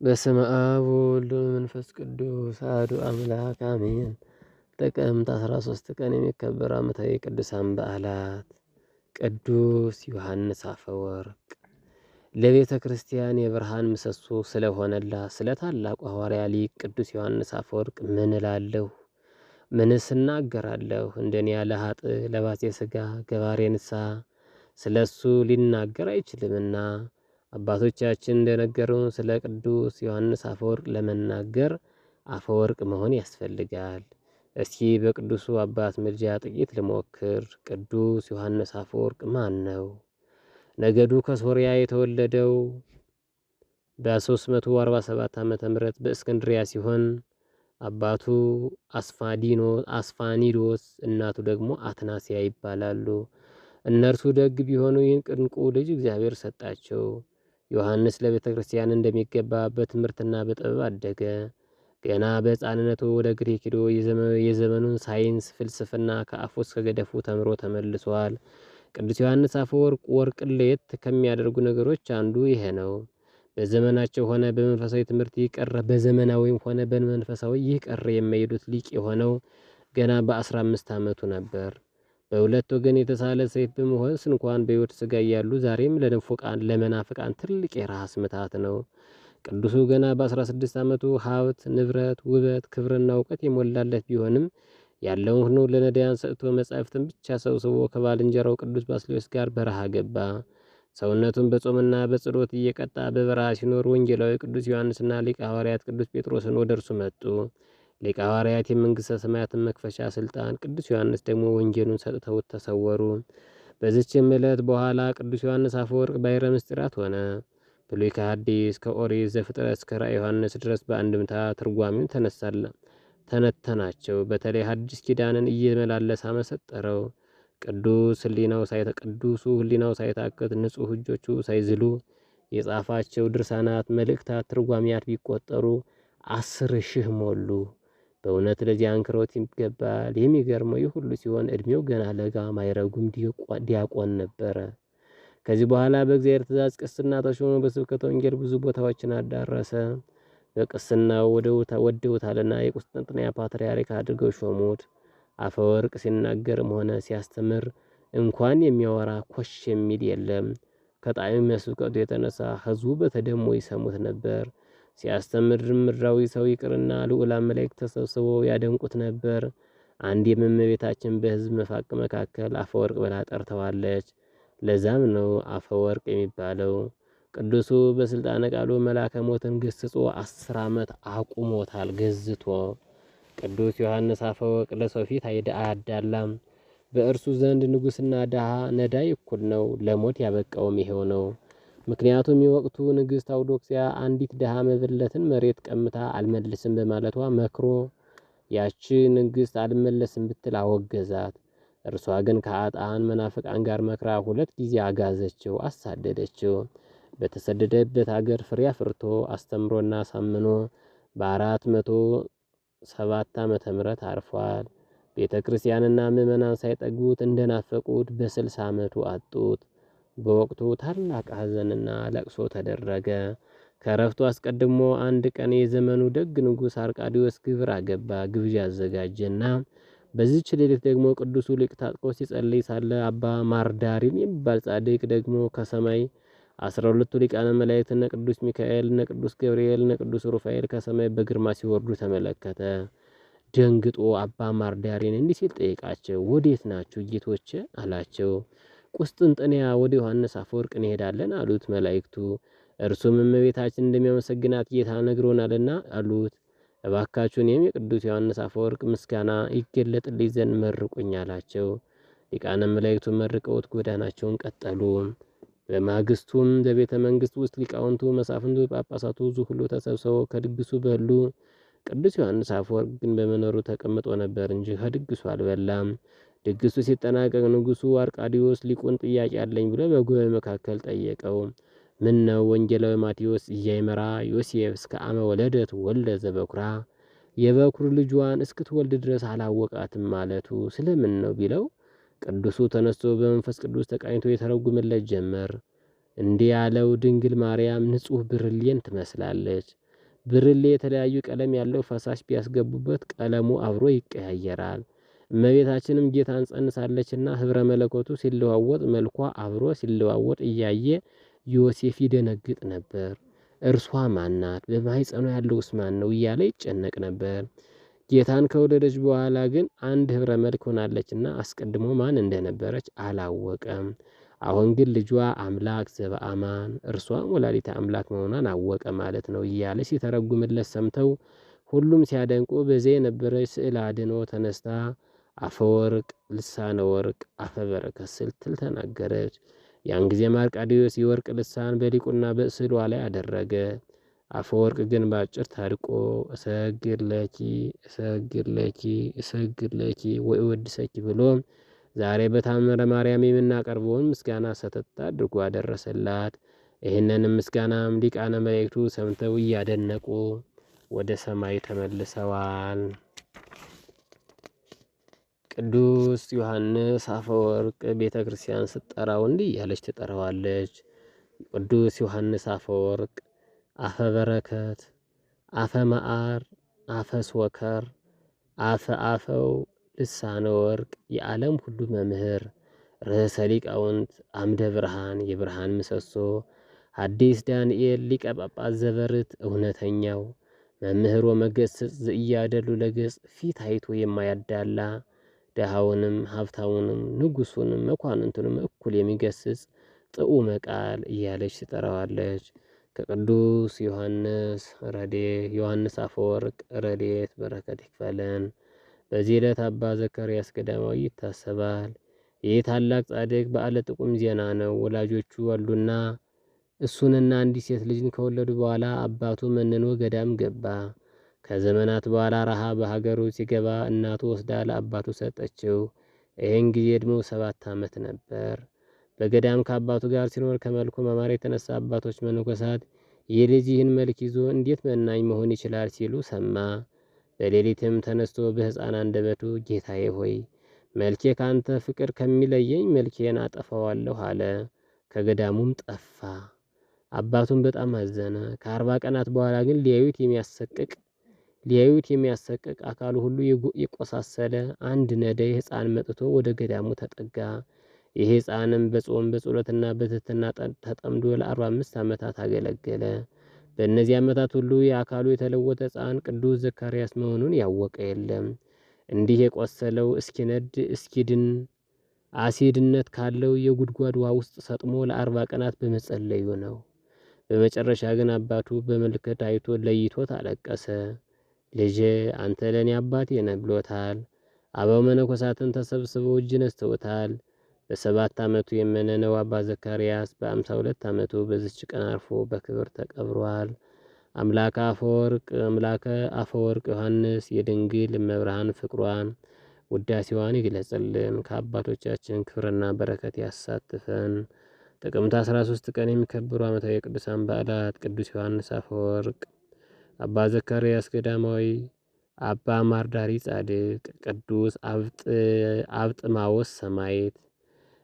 በስመ አብ ወወልድ ወመንፈስ ቅዱስ አሐዱ አምላክ አሜን። ጥቅምት 13 ቀን የሚከበሩ ዓመታዊ ቅዱሳን በዓላት። ቅዱስ ዮሐንስ አፈወርቅ ለቤተ ክርስቲያን የብርሃን ምሰሶ ስለሆነላት ስለ ታላቁ ሐዋርያ ሊቅ ቅዱስ ዮሐንስ አፈወርቅ ምን እላለሁ? ምንስ እናገራለሁ? እንደኔ ያለ ኃጥእ ለባሴ ሥጋ ገባሬ ንስሐ ስለ እሱ ሊናገር አይችልምና አባቶቻችን እንደነገሩን ስለ ቅዱስ ዮሐንስ አፈወርቅ ለመናገር አፈወርቅ መሆን ያስፈልጋል። እስኪ በቅዱሱ አባት ምልጃ ጥቂት ልሞክር። ቅዱስ ዮሐንስ አፈወርቅ ማን ነው? ነገዱ ከሶርያ የተወለደው በ347 ዓመተ ምህረት በእስክንድሪያ ሲሆን አባቱ አስፋኒዶስ እናቱ ደግሞ አትናሲያ ይባላሉ። እነርሱ ደግ ቢሆኑ ይህን ቅንቁ ልጅ እግዚአብሔር ሰጣቸው። ዮሐንስ ለቤተ ክርስቲያን እንደሚገባ በትምህርትና በጥበብ አደገ። ገና በሕፃንነቱ ወደ ግሪክ ሄዶ የዘመኑን ሳይንስ፣ ፍልስፍና ከአፉ እስከ ገደፉ ተምሮ ተመልሷል። ቅዱስ ዮሐንስ አፈወርቅ ወርቅን ለየት ከሚያደርጉ ነገሮች አንዱ ይሄ ነው። በዘመናቸው ሆነ በመንፈሳዊ ትምህርት ይቀረ በዘመናዊም ሆነ በመንፈሳዊ ይቀረ የማይሄዱት ሊቅ የሆነው ገና በ15 ዓመቱ ነበር። በሁለት ወገን የተሳለ ሰይፍ በመሆን እንኳን በሕይወት ሥጋ እያሉ ዛሬም ለመናፍቃን ትልቅ የራስ ምታት ነው። ቅዱሱ ገና በ16 ዓመቱ ሀብት፣ ንብረት፣ ውበት፣ ክብርና እውቀት የሞላለት ቢሆንም ያለውን ሁሉ ለነዳያን ሰጥቶ መጻሕፍትን ብቻ ሰብስቦ ከባልንጀራው ቅዱስ ባስልዮስ ጋር በረሃ ገባ። ሰውነቱን በጾምና በጸሎት እየቀጣ በበረሃ ሲኖር ወንጌላዊ ቅዱስ ዮሐንስና ሊቀ ሐዋርያት ቅዱስ ጴጥሮስን ወደ እርሱ መጡ። ሊቀ ሐዋርያት የመንግሥተ ሰማያትን መክፈቻ ሥልጣን፣ ቅዱስ ዮሐንስ ደግሞ ወንጌሉን ሰጥተውት ተሰወሩ። በዚችም ዕለት በኋላ ቅዱስ ዮሐንስ አፈወርቅ ባሕረ ምስጢራት ሆነ። ብሉይ ከሐዲስ ከኦሪት ዘፍጥረት እስከ ራዕየ ዮሐንስ ድረስ በአንድምታ ትርጓሜውን ተነተናቸው። በተለይ ሐዲስ ኪዳንን እየመላለሰ አመሰጠረው። ቅዱሱ ሕሊናው ሳይታክት ንጹሕ እጆቹ ሳይዝሉ የጻፋቸው ድርሳናት፣ መልእክታት፣ ትርጓሜያት ቢቆጠሩ 10,000 ሞሉ። በእውነት ለዚህ አንክሮት ይገባል። የሚገርመው ይህ ሁሉ ሲሆን ዕድሜው ገና ለጋ ማይረጉም ዲያቆን ነበረ። ከዚህ በኋላ በእግዚአብሔር ትእዛዝ ቅስና ተሾሞ በስብከተ ወንጌል ብዙ ቦታዎችን አዳረሰ። በቅስናው ወደውታልና የቁስጥንጥንያ ፓትርያርክ አድርገው ሾሙት። አፈወርቅ ሲናገርም ሆነ ሲያስተምር እንኳን የሚያወራ ኮሽ የሚል የለም። ከጣዕመ ስብከቱ የተነሳ ሕዝቡ በተደሞ ይሰሙት ነበር። ሲያስተምር ምድራዊ ሰው ይቅርና ልዑላን መላእክት ተሰብስበው ያደንቁት ነበር። አንዴም እመቤታችን በሕዝብ መፋቅ መካከል አፈወርቅ ብላ ጠርተዋለች። ለዛም ነው አፈወርቅ የሚባለው። ቅዱሱ በስልጣነ ቃሉ መልአከ ሞትን ገስጾ 10 ዓመት አቁሞታል ገዝቶ። ቅዱስ ዮሐንስ አፈወርቅ ለሰው ፊት አያዳላም። በእርሱ ዘንድ ንጉሥና ድሃ ነዳይ እኩል ነው። ለሞት ያበቃውም ይሄው ነው። ምክንያቱም የወቅቱ ንግሥት አውዶክስያ አንዲት ድሃ መበለትን መሬት ቀምታ አልመልስም በማለቷ መክሮ ያቺ ንግሥት አልመለስም ብትል አወገዛት። እርሷ ግን ከአጣን መናፍቃን ጋር መክራ 2 ጊዜ አጋዘችው፣ አሳደደችው። በተሰደደበት አገር ፍሬ አፍርቶ አስተምሮና አሳምኖ በ407 ዓመተ ምህረት አርፏል። ቤተ ክርስቲያንና ምዕመናን ሳይጠግቡት እንደናፈቁት በ60 ዓመቱ አጡት። በወቅቱ ታላቅ ሐዘንና ለቅሶ ተደረገ። ከረፍቱ አስቀድሞ አንድ ቀን የዘመኑ ደግ ንጉሥ አርቃዲዎስ ግብር አገባ። ግብዣ አዘጋጀና በዚህች ሌሊት ደግሞ ቅዱሱ ሊቅ ታጥቆ ሲጸልይ ሳለ አባ ማርዳሪን የሚባል ጻድቅ ደግሞ ከሰማይ 12ቱ ሊቃነ መላእክት እነ ቅዱስ ሚካኤል፣ እነ ቅዱስ ገብርኤል፣ እነ ቅዱስ ሩፋኤል ከሰማይ በግርማ ሲወርዱ ተመለከተ። ደንግጦ አባ ማርዳሪን እንዲህ ሲል ጠይቃቸው፣ ወዴት ናችሁ ጌቶቼ አላቸው። ቁስጥንጥንያ ወደ ዮሐንስ አፈወርቅ እንሄዳለን አሉት መላእክቱ። እርሱም እመቤታችን እንደሚያመሰግናት ጌታ ነግሮናልና አሉት። እባካችሁ እኔም የቅዱስ ዮሐንስ አፈወርቅ ምስጋና ይገለጥልኝ ዘንድ መርቁኝ አላቸው። ሊቃነ መላእክቱ መርቀውት ጎዳናቸውን ቀጠሉ። በማግስቱም በቤተ መንግሥት ውስጥ ሊቃውንቱ፣ መሳፍንቱ፣ ጳጳሳቱ ሁሉ ተሰብስበው ከድግሱ በሉ። ቅዱስ ዮሐንስ አፈወርቅ ግን በመኖሩ ተቀምጦ ነበር እንጂ ከድግሱ አልበላም። ድግሱ ሲጠናቀቅ ንጉሡ አርቃዲዎስ ሊቁን ጥያቄ አለኝ ብሎ በጉባኤ መካከል ጠየቀው። ምን ነው ወንጌላዊ ማቴዎስ እያይመራ ዮሴፍ እስከ አመ ወለደት ወልደ ዘበኩራ የበኩር ልጇን እስክትወልድ ድረስ አላወቃትም ማለቱ ስለምን ነው ቢለው፣ ቅዱሱ ተነስቶ በመንፈስ ቅዱስ ተቃኝቶ የተረጉመለት ጀመር። እንዲህ ያለው ድንግል ማርያም ንጹሕ ብርሌን ትመስላለች። ብርሌ የተለያዩ ቀለም ያለው ፈሳሽ ቢያስገቡበት ቀለሙ አብሮ ይቀያየራል። እመቤታችንም ጌታን ጸንሳለችና ህብረ መለኮቱ ሲለዋወጥ መልኳ አብሮ ሲለዋወጥ እያየ ዮሴፍ ይደነግጥ ነበር። እርሷ ማናት? በማኅፀኗ ያለውስ ማን ነው? እያለ ይጨነቅ ነበር። ጌታን ከወለደች በኋላ ግን አንድ ህብረ መልክ ሆናለችና አስቀድሞ ማን እንደነበረች አላወቀም። አሁን ግን ልጇ አምላክ ዘበአማን እርሷም ወላዲተ አምላክ መሆኗን አወቀ ማለት ነው እያለ ሲተረጉምለት ሰምተው ሁሉም ሲያደንቁ በዚያ የነበረች ስዕል አድኖ ተነስታ አፈወርቅ ልሳነ ወርቅ አፈ በረከት ስትል ተናገረች። ያን ጊዜ አርቃድዮስ የወርቅ ልሳን በሊቁና በስዕሏ ላይ አደረገ። አፈወርቅ ግን በአጭር ታርቆ እሰግድ ለኪ እሰግድ ለኪ እሰግድ ለኪ ወእወድሰኪ ብሎ ዛሬ በታምረ ማርያም የምናቀርበውን ምስጋና ሰተት አድርጎ አደረሰላት። ይህንንም ምስጋናም ሊቃነ መላእክቱ ሰምተው እያደነቁ ወደ ሰማይ ተመልሰዋል። ቅዱስ ዮሐንስ አፈወርቅ ቤተ ክርስቲያን ስትጠራው እንዲህ እያለች ትጠራዋለች። ቅዱስ ዮሐንስ አፈወርቅ አፈ በረከት፣ አፈ መዓር፣ አፈ ስወከር፣ አፈ አፈው ልሳነ ወርቅ፣ የዓለም ሁሉ መምህር፣ ርዕሰ ሊቃውንት፣ አምደ ብርሃን፣ የብርሃን ምሰሶ፣ ሐዲስ ዳንኤል፣ ሊቀ ጳጳስ ዘበርት፣ እውነተኛው መምህር ወመገስጽ ዘኢያደሉ ለገጽ፣ ፊት አይቶ የማያዳላ ድሃውንም ሀብታሙንም ንጉሱንም መኳንንቱንም እኩል የሚገስጽ ጥዑመ ቃል እያለች ትጠራዋለች። ከቅዱስ ዮሐንስ ዮሐንስ አፈወርቅ ረድኤት በረከት ይክፈለን። በዚህ ዕለት አባ ዘካርያስ ገዳማዊ ይታሰባል። ይህ ታላቅ ጻድቅ በዓለ ጥቁም ዜና ነው። ወላጆቹ አሉና እሱንና አንዲት ሴት ልጅን ከወለዱ በኋላ አባቱ መንኖ ገዳም ገባ። ከዘመናት በኋላ ረሃብ በሀገሩ ሲገባ እናቱ ወስዳ ለአባቱ ሰጠችው። ይህን ጊዜ ዕድሜው 7 ዓመት ነበር። በገዳም ከአባቱ ጋር ሲኖር ከመልኩ ማማር የተነሳ አባቶች መነኮሳት ይህ ልጅ ይህን መልክ ይዞ እንዴት መናኝ መሆን ይችላል ሲሉ ሰማ። በሌሊትም ተነስቶ በሕፃን አንደበቱ ጌታዬ ሆይ መልኬ ካንተ ፍቅር ከሚለየኝ መልኬን አጠፋዋለሁ አለ። ከገዳሙም ጠፋ። አባቱም በጣም አዘነ። ከ40 ቀናት በኋላ ግን ሊያዩት የሚያሰቅቅ አካሉ ሁሉ የቆሳሰለ አንድ ነዳይ ሕፃን መጥቶ ወደ ገዳሙ ተጠጋ። ይህ ሕፃንም በጾም በጸሎትና በትሕትና ተጠምዶ ለ45 ዓመታት አገለገለ። በእነዚህ ዓመታት ሁሉ የአካሉ የተለወጠ ሕፃን ቅዱስ ዘካርያስ መሆኑን ያወቀ የለም። እንዲህ የቆሰለው እስኪነድ እስኪድን አሲድነት ካለው የጉድጓድ ውሃ ውስጥ ሰጥሞ ለ40 ቀናት በመጸለዩ ነው። በመጨረሻ ግን አባቱ በምልክት አይቶ ለይቶት አለቀሰ። ልጄ አንተ ለእኔ አባቴ ነህ ብሎታል። አበው መነኮሳትን ተሰብስበው እጅ ነስተውታል። በ7 ዓመቱ የመነነው አባ ዘካርያስ በ52 ዓመቱ በዚች ቀን አርፎ በክብር ተቀብሯል። አምላከ አፈወርቅ ዮሐንስ የድንግል እመብርሃን ፍቅሯን ውዳሴዋን ይግለጽልን። ከአባቶቻችን ክብርና በረከት ያሳትፈን። ጥቅምት 13 ቀን የሚከበሩ ዓመታዊ የቅዱሳን በዓላት ቅዱስ ዮሐንስ አፈወርቅ፣ አባ ዘካርያስ ገዳማዊ፣ አባ ማርዳሪ ጻድቅ፣ ቅዱስ አብጥማዎስ ሰማዕት።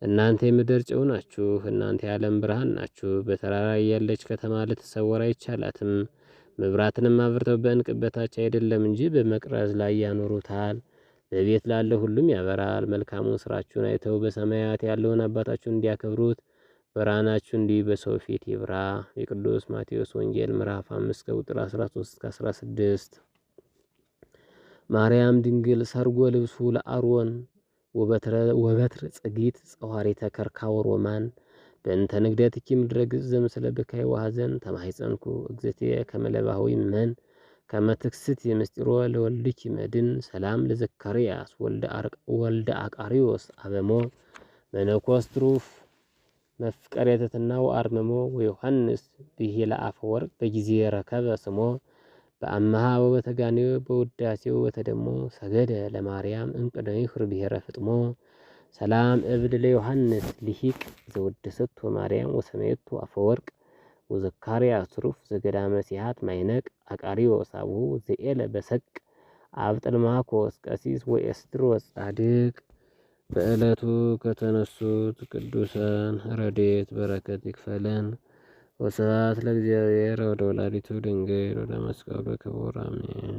እናንተ የምድር ጨው ናችሁ፣ እናንተ የዓለም ብርሃን ናችሁ። በተራራ ያለች ከተማ ልትሰወር አይቻላትም። መብራትንም አብርተው በዕንቅብ በታች አይደለም እንጂ በመቅረዝ ላይ ያኖሩታል። በቤት ላለ ሁሉም ያበራል። መልካሙን ስራችሁን አይተው በሰማያት ያለውን አባታችሁን እንዲያከብሩት ብርሃናችሁ እንዲህ በሰው ፊት ይብራ። የቅዱስ ማቴዎስ ወንጌል ምዕራፍ 5 ከቁጥር 13-16። ማርያም ድንግል ሰርጎ ልብሱ ለአሮን ወበትር ጽጊት ጸዋሪተ ከርካው ሮማን በእንተ ንግደትኪ ምድረ ግዕዝ ዘምስለ ብካይ ወሐዘን ተማኅፀንኩ እግዝእትየ ከመ ለባህዊ መን ከመ ትክስት የምስጢሮ ለወልድኪ መድን ሰላም ለዘካርያስ ወልደ አቃሪዎስ አበሞ መነኮስ ትሩፍ መፍቀር የትሕትና ወአርምሞ ወዮሐንስ ብሂለ አፈወርቅ በጊዜ ረከበ ስሞ በአምሃ ወበተጋኔው በውዳሴው ወተደሞ ሰገደ ለማርያም እንቅደይ ይሁር ብሔረ ፍጥሞ ሰላም እብል ለዮሐንስ ሊሂቅ ዘወደሰቶ ማርያም ወሰመየቶ አፈወርቅ ወዘካርያስ ትሩፍ ዘገዳመ ሲሃት ማይነቅ አቃሪዎስ አቡሁ ዘኤለ በሰቅ አብጥልማኮስ ቀሲስ ወኤስድሮስ ጻድቅ። በዕለቱ ከተነሱት ቅዱሳን ረድኤት በረከት ይክፈለን። ወስብሐት ለእግዚአብሔር ወለወላዲቱ ድንግል ወለመስቀሉ ክቡር አሜን።